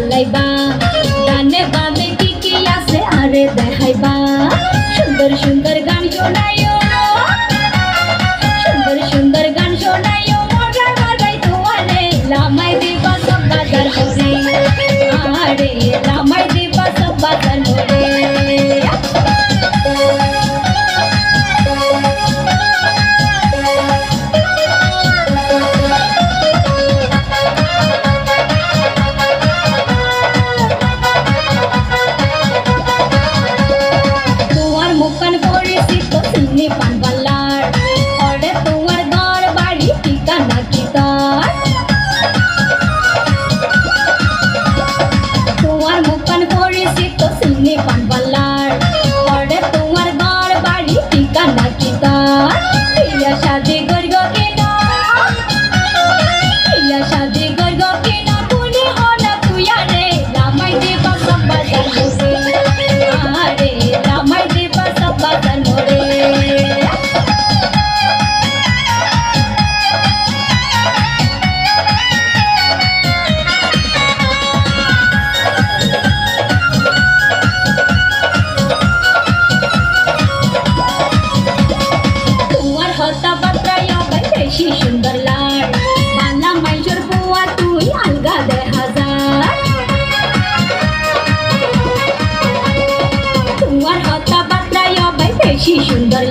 চালাইবা ডানে বামে কি আছে আরে দেখাইবা সুন্দর সুন্দর গান শোনাইও সুন্দর সুন্দর গান শোনাইও মজার মজাই তোমারে লামাই দিবা সব বাজার করে আরে লামাই দিবা সব বাজার করে সুন্দর লাল বাংলা মাইজর বুয়া তুই আলগা দেখা যায় তোমার হতা বাতরায় বেশি সুন্দর